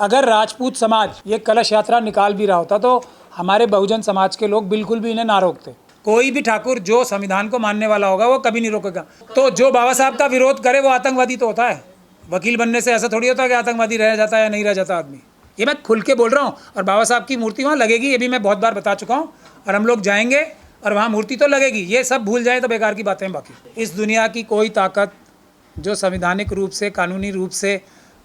अगर राजपूत समाज ये कलश यात्रा निकाल भी रहा होता तो हमारे बहुजन समाज के लोग बिल्कुल भी इन्हें ना रोकते। कोई भी ठाकुर जो संविधान को मानने वाला होगा वो कभी नहीं रोकेगा। तो जो बाबा साहब का विरोध करे वो आतंकवादी तो होता है। वकील बनने से ऐसा थोड़ी होता है कि आतंकवादी रह जाता है या नहीं रह जाता आदमी। ये मैं खुल के बोल रहा हूँ। और बाबा साहब की मूर्ति वहाँ लगेगी, ये भी मैं बहुत बार बता चुका हूँ। और हम लोग जाएंगे और वहाँ मूर्ति तो लगेगी। ये सब भूल जाए तो बेकार की बातें हैं। बाकी इस दुनिया की कोई ताकत जो संवैधानिक रूप से, कानूनी रूप से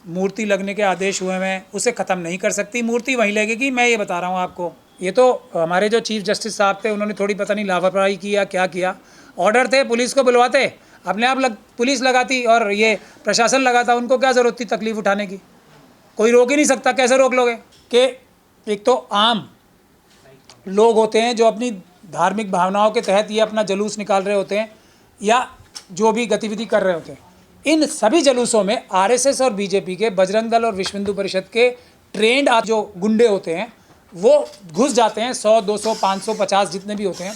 मूर्ति लगने के आदेश हुए हैं उसे ख़त्म नहीं कर सकती। मूर्ति वहीं लगेगी। मैं ये बता रहा हूँ आपको। ये तो हमारे जो चीफ जस्टिस साहब थे उन्होंने थोड़ी पता नहीं लापरवाही की या क्या किया। ऑर्डर थे, पुलिस को बुलवाते, अपने आप पुलिस लगाती और ये प्रशासन लगाता। उनको क्या ज़रूरत थी तकलीफ़ उठाने की? कोई रोक ही नहीं सकता। कैसे रोक लोगे? कि एक तो आम लोग होते हैं जो अपनी धार्मिक भावनाओं के तहत ये अपना जुलूस निकाल रहे होते हैं या जो भी गतिविधि कर रहे होते हैं। इन सभी जुलूसों में आरएसएस और बीजेपी के, बजरंग दल और विश्व हिंदू परिषद के ट्रेंड जो गुंडे होते हैं वो घुस जाते हैं। 100, 200, 500, 50 जितने भी होते हैं,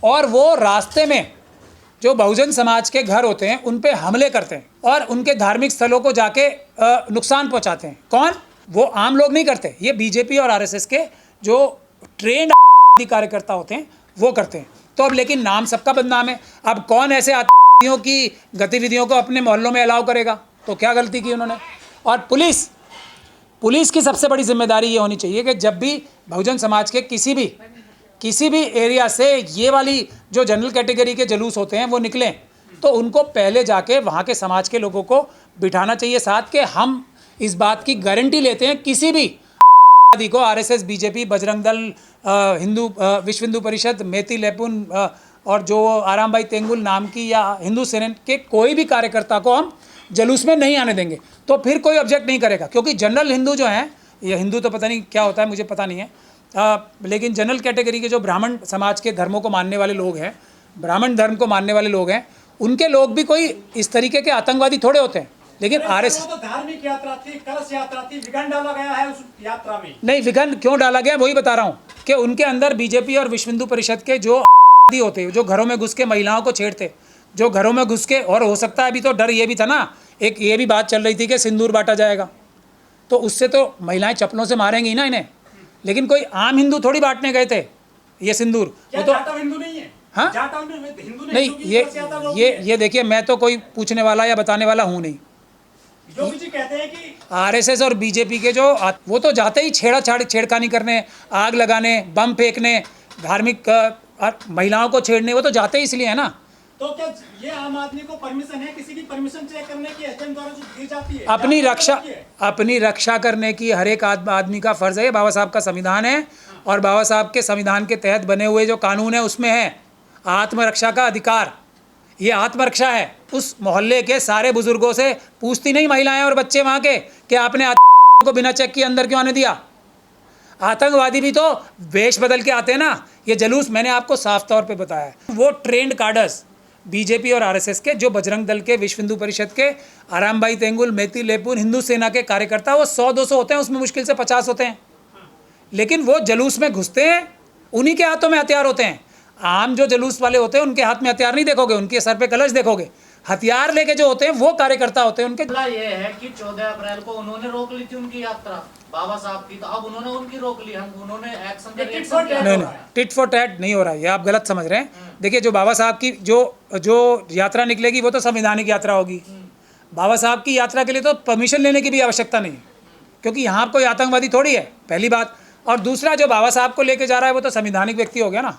और वो रास्ते में जो बहुजन समाज के घर होते हैं उन पे हमले करते हैं और उनके धार्मिक स्थलों को जाके नुकसान पहुंचाते हैं। कौन? वो आम लोग नहीं करते। ये बीजेपी और आरएसएस के जो ट्रेंड कार्यकर्ता होते हैं वो करते हैं। तो अब लेकिन नाम सबका बदनाम है। अब कौन ऐसे आतंकियों की गतिविधियों को अपने मोहल्लों में अलाउ करेगा? तो क्या गलती की उन्होंने? और पुलिस की सबसे बड़ी जिम्मेदारी ये होनी चाहिए कि जब भी बहुजन समाज के किसी भी एरिया से ये वाली जो जनरल कैटेगरी के जुलूस होते हैं वो निकलें तो उनको पहले जाके वहाँ के समाज के लोगों को बिठाना चाहिए साथ के। हम इस बात की गारंटी लेते हैं किसी भी को आरएसएस, बीजेपी, बजरंग दल, विश्व हिंदू परिषद, मेती लेपुन और जो आराम भाई तेंगुल नाम की या हिंदू सेना के कोई भी कार्यकर्ता को हम जुलूस में नहीं आने देंगे। तो फिर कोई ऑब्जेक्ट नहीं करेगा, क्योंकि जनरल हिंदू जो हैं, ये हिंदू तो पता नहीं क्या होता है, मुझे पता नहीं है, लेकिन जनरल कैटेगरी के जो ब्राह्मण समाज के धर्मों को मानने वाले लोग हैं, ब्राह्मण धर्म को मानने वाले लोग हैं, उनके लोग भी कोई इस तरीके के आतंकवादी थोड़े होते हैं। लेकिन आरएसएस तो धार्मिक यात्रा थी, कलश यात्रा थी, विघन डाला गया है उस यात्रा में। नहीं, विघन क्यों डाला गया वही बता रहा हूँ कि उनके अंदर बीजेपी और विश्व हिंदू परिषद के जो होते हैं, जो घरों में घुस के महिलाओं को छेड़ते, जो घरों में घुस के, और हो सकता है अभी तो डर ये भी था ना, एक ये भी बात चल रही थी कि सिंदूर बांटा जाएगा, तो उससे तो महिलाएं चप्पलों से मारेंगी ना इन्हें। लेकिन कोई आम हिंदू थोड़ी बांटने गए थे ये सिंदूर। वो तो हिंदू नहीं है। हाँ नहीं, ये देखिए, मैं तो कोई पूछने वाला या बताने वाला हूँ नहीं। जो जी कहते हैं कि आरएसएस और बीजेपी के जो वो तो जाते ही छेड़खानी करने, आग लगाने, बम फेंकने, धार्मिक महिलाओं को छेड़ने, वो तो जाते ही इसलिए है ना। तो क्या ये आम आदमी को परमिशन है किसी की परमिशन चेक करने की एसडीएम द्वारा जो दी जाती है? अपनी रक्षा करने की हर एक आदमी का फर्ज है। बाबा साहब का संविधान है और बाबा साहब के संविधान के तहत बने हुए जो कानून है उसमें है आत्मरक्षा का अधिकार। ये आत्मरक्षा है। उस मोहल्ले के सारे बुजुर्गों से पूछती नहीं महिलाएं और बच्चे वहाँ के कि आपने को बिना चेक किए अंदर क्यों आने दिया? आतंकवादी भी तो वेश बदल के आते हैं ना। ये जुलूस मैंने आपको साफ तौर पे बताया है, वो ट्रेंड कार्डर्स बीजेपी और आरएसएस के, जो बजरंग दल के, विश्व हिंदू परिषद के, आराम भाई तेंगुल, मेती लेपुन, हिंदू सेना के कार्यकर्ता, वो 100-200 होते हैं, उसमें मुश्किल से 50 होते हैं। लेकिन वो जुलूस में घुसते हैं, उन्हीं के हाथों में हथियार होते हैं। आम जो जुलूस वाले होते हैं उनके हाथ में हथियार नहीं देखोगे, उनके सर पे कलश देखोगे। हथियार लेके जो होते हैं वो कार्यकर्ता होते हैं उनके। ये है कि 14 अप्रैल को उन्होंने रोक ली थी उनकी यात्रा बाबा साहब की, तो अब उन्होंने उनकी रोक ली, हम उन्होंने एक्शन नहीं, टिट फॉर टैट नहीं हो रहा है, ये आप गलत समझ रहे हैं। देखिए, जो बाबा साहब की जो यात्रा निकलेगी वो तो संवैधानिक यात्रा होगी। बाबा साहब की यात्रा के लिए तो परमिशन लेने की भी आवश्यकता नहीं है, क्योंकि यहाँ कोई आतंकवादी थोड़ी है, पहली बात। और दूसरा, जो बाबा साहब को लेके जा रहा है वो तो संवैधानिक व्यक्ति हो गया ना,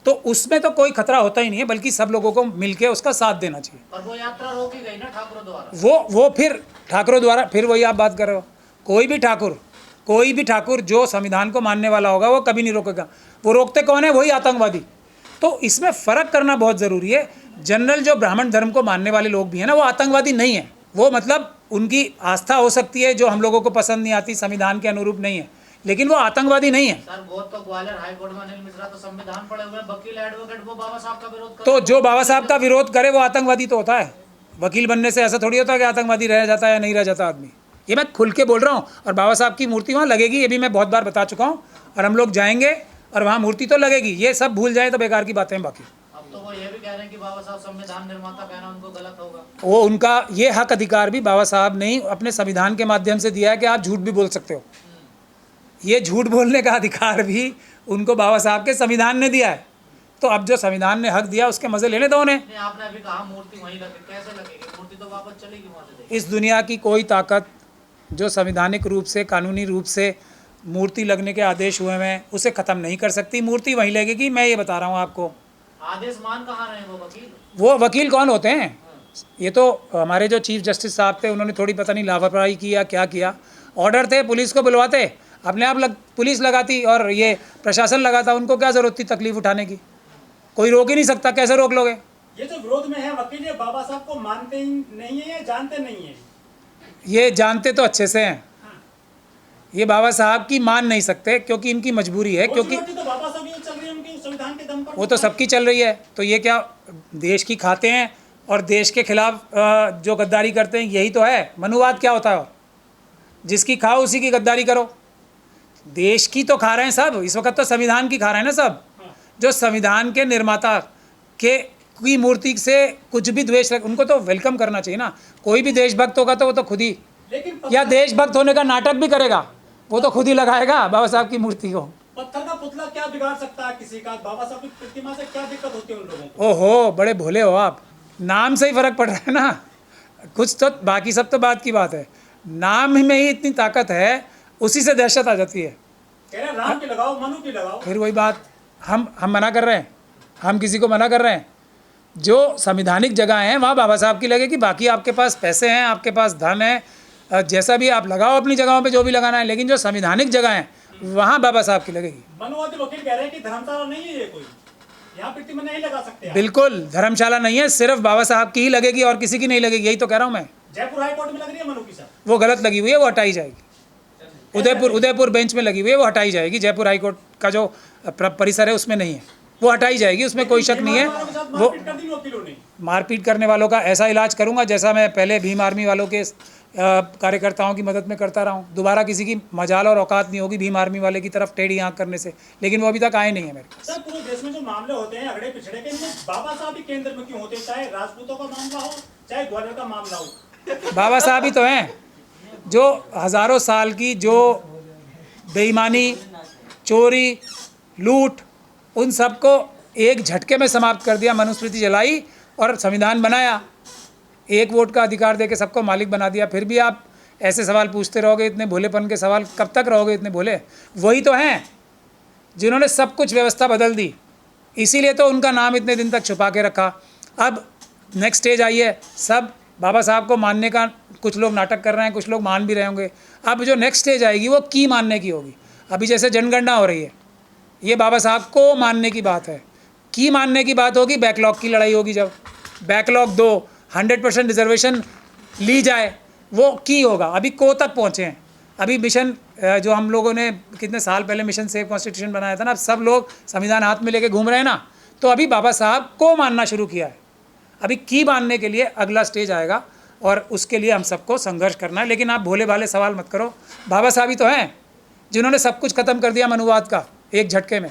तो उसमें तो कोई खतरा होता ही नहीं है, बल्कि सब लोगों को मिलके उसका साथ देना चाहिए। और वो यात्रा रोकी गई ना ठाकुरों द्वारा। वो फिर ठाकुरों द्वारा, फिर वही आप बात कर रहे हो। कोई भी ठाकुर जो संविधान को मानने वाला होगा वो कभी नहीं रोकेगा। वो रोकते कौन है? वही आतंकवादी। तो इसमें फ़र्क करना बहुत ज़रूरी है। जनरल जो ब्राह्मण धर्म को मानने वाले लोग भी हैं ना, वो आतंकवादी नहीं है। वो मतलब उनकी आस्था हो सकती है जो हम लोगों को पसंद नहीं आती, संविधान के अनुरूप नहीं है, लेकिन वो आतंकवादी नहीं है। सर, वो तो ग्वालियर हाई कोर्ट में अनिल मिश्रा तो संविधान पढ़े हुए वकील एडवोकेट, वो बाबा साहब का विरोध करे। तो जो बाबा साहब का विरोध करे वो आतंकवादी तो होता है। वकील बनने से ऐसा थोड़ी होता है कि आतंकवादी रह जाता है या नहीं रह जाता आदमी। ये मैं खुल के बोल रहा हूँ। और बाबा साहब की मूर्ति वहाँ लगेगी, ये भी मैं बहुत बार बता चुका हूँ। और हम लोग जाएंगे और वहाँ मूर्ति तो लगेगी। ये सब भूल जाए तो बेकार की बातें हैं। बाकी तो वो ये भी कह रहे हैं कि बाबा साहब संविधान निर्माता कहना उनको गलत होगा। वो उनका ये हक अधिकार भी बाबा साहब ने ही अपने संविधान के माध्यम से दिया है कि आप झूठ भी बोल सकते हो। ये झूठ बोलने का अधिकार भी उनको बाबा साहब के संविधान ने दिया है। तो अब जो संविधान ने हक दिया उसके मजे लेने दो उन्हें। नहीं, आपने अभी कहा मूर्ति वहीं लगे, कैसे लगेगी मूर्ति? तो वापस चलेगी वहाँ से। इस दुनिया की कोई ताकत जो संवैधानिक रूप से कानूनी रूप से मूर्ति लगने के आदेश हुए हैं उसे ख़त्म नहीं कर सकती। मूर्ति वहीं लगेगी। मैं ये बता रहा हूँ आपको। आदेश मान कहाँ रहे वो वकील? वो वकील कौन होते हैं? ये तो हमारे जो चीफ जस्टिस साहब थे उन्होंने थोड़ी पता नहीं लापरवाही किया क्या किया। ऑर्डर थे, पुलिस को बुलवाते, अपने आप पुलिस लगाती और ये प्रशासन लगाता। उनको क्या ज़रूरत थी तकलीफ उठाने की? कोई रोक ही नहीं सकता। कैसे रोक लोगे? ये जो विरोध में है वकील, ये बाबा साहब को मानते ही नहीं है या जानते नहीं है? ये जानते तो अच्छे से हैं। ये बाबा साहब की मान नहीं सकते क्योंकि इनकी मजबूरी है। क्योंकि तो बाबा साहब ये चल रही है उनके संविधान के दम पर। वो तो सबकी चल रही है। तो ये क्या देश की खाते हैं और देश के खिलाफ जो गद्दारी करते हैं? यही तो है मनुवाद। क्या होता है? जिसकी खाओ उसी की गद्दारी करो। देश की तो खा रहे हैं सब इस वक्त, तो संविधान की खा रहे हैं ना सब। जो संविधान के निर्माता के की मूर्ति से कुछ भी द्वेष उनको तो वेलकम करना चाहिए ना। कोई भी देशभक्त होगा तो वो तो खुद ही, या देशभक्त होने का नाटक भी करेगा, वो तो खुद ही लगाएगा बाबा साहब की मूर्ति को। पत्थर का पुतला क्या बिगाड़ सकता है किसी का? बाबा साहब की प्रतिमा से क्या दिक्कत होती है उन लोगों को? ओहो, बड़े भोले हो आप। नाम से ही फर्क पड़ रहा है ना कुछ तो। बाकी सब तो बात की बात है। नाम में ही इतनी ताकत है, उसी से दहशत आ जाती है। कह रहे हैं राम की लगाओ, मनु की लगाओ। फिर वही बात, हम मना कर रहे हैं? हम किसी को मना कर रहे हैं? जो संविधानिक जगह हैं वहाँ बाबा साहब की लगेगी। बाकी आपके पास पैसे हैं, आपके पास धन है, जैसा भी आप लगाओ अपनी जगहों पे जो भी लगाना है, लेकिन जो संविधानिक जगह हैं वहाँ बाबा साहब की लगेगी। मनुवादी वकील कह रहे हैं कि धर्मशाला नहीं है ये कोई, यहाँ प्रतिमा नहीं लगा सकते आप। बिल्कुल धर्मशाला नहीं है, सिर्फ बाबा साहब की ही लगेगी और किसी की नहीं लगेगी। यही तो कह रहा हूँ मैं। जयपुर हाई कोर्ट में लग रही है मनु की सर, वो गलत लगी हुई है, वो हटाई जाएगी। उदयपुर बेंच में लगी हुई है, वो हटाई जाएगी। जयपुर हाई कोर्ट का जो परिसर है उसमें नहीं है, वो हटाई जाएगी। उसमें कोई शक नहीं है। वो मारपीट करने वालों का ऐसा इलाज करूंगा जैसा मैं पहले भीम आर्मी वालों के कार्यकर्ताओं की मदद में करता रहा हूँ। दोबारा किसी की मजाल और औकात नहीं होगी भीम आर्मी वाले की तरफ टेढ़ी आंख करने से, लेकिन वो अभी तक आए नहीं है मेरे पास। सर, पूरे देश में जो मामले होते हैं अगड़े पिछड़े के, इनमें बाबा साहब ही केंद्र में क्यों होते हैं? चाहे राजपूतों का मामला हो, चाहे ग्वालियर का मामला हो, बाबा साहब ही तो हैं जो हज़ारों साल की जो बेईमानी, चोरी, लूट, उन सबको एक झटके में समाप्त कर दिया। मनुस्मृति जलाई और संविधान बनाया। एक वोट का अधिकार देके सबको मालिक बना दिया। फिर भी आप ऐसे सवाल पूछते रहोगे, इतने भोलेपन के सवाल कब तक रहोगे इतने भोले? वही तो हैं जिन्होंने सब कुछ व्यवस्था बदल दी। इसीलिए तो उनका नाम इतने दिन तक छुपा के रखा। अब नेक्स्ट स्टेज आई है, सब बाबा साहब को मानने का कुछ लोग नाटक कर रहे हैं, कुछ लोग मान भी रहे होंगे। अब जो नेक्स्ट स्टेज आएगी वो की मानने की होगी। अभी जैसे जनगणना हो रही है, ये बाबा साहब को मानने की बात है। की मानने की बात होगी, बैकलॉग की लड़ाई होगी। जब बैकलॉग 100% रिजर्वेशन ली जाए वो की होगा। अभी को तक पहुँचे हैं। अभी मिशन जो हम लोगों ने कितने साल पहले मिशन सेव कॉन्स्टिट्यूशन बनाया था ना, अब सब लोग संविधान हाथ में लेके घूम रहे हैं ना। तो अभी बाबा साहब को मानना शुरू किया है। अभी की मानने के लिए अगला स्टेज आएगा और उसके लिए हम सबको संघर्ष करना है। लेकिन आप भोले भाले सवाल मत करो। बाबा साहब ही तो हैं जिन्होंने सब कुछ ख़त्म कर दिया मनुवाद का एक झटके में।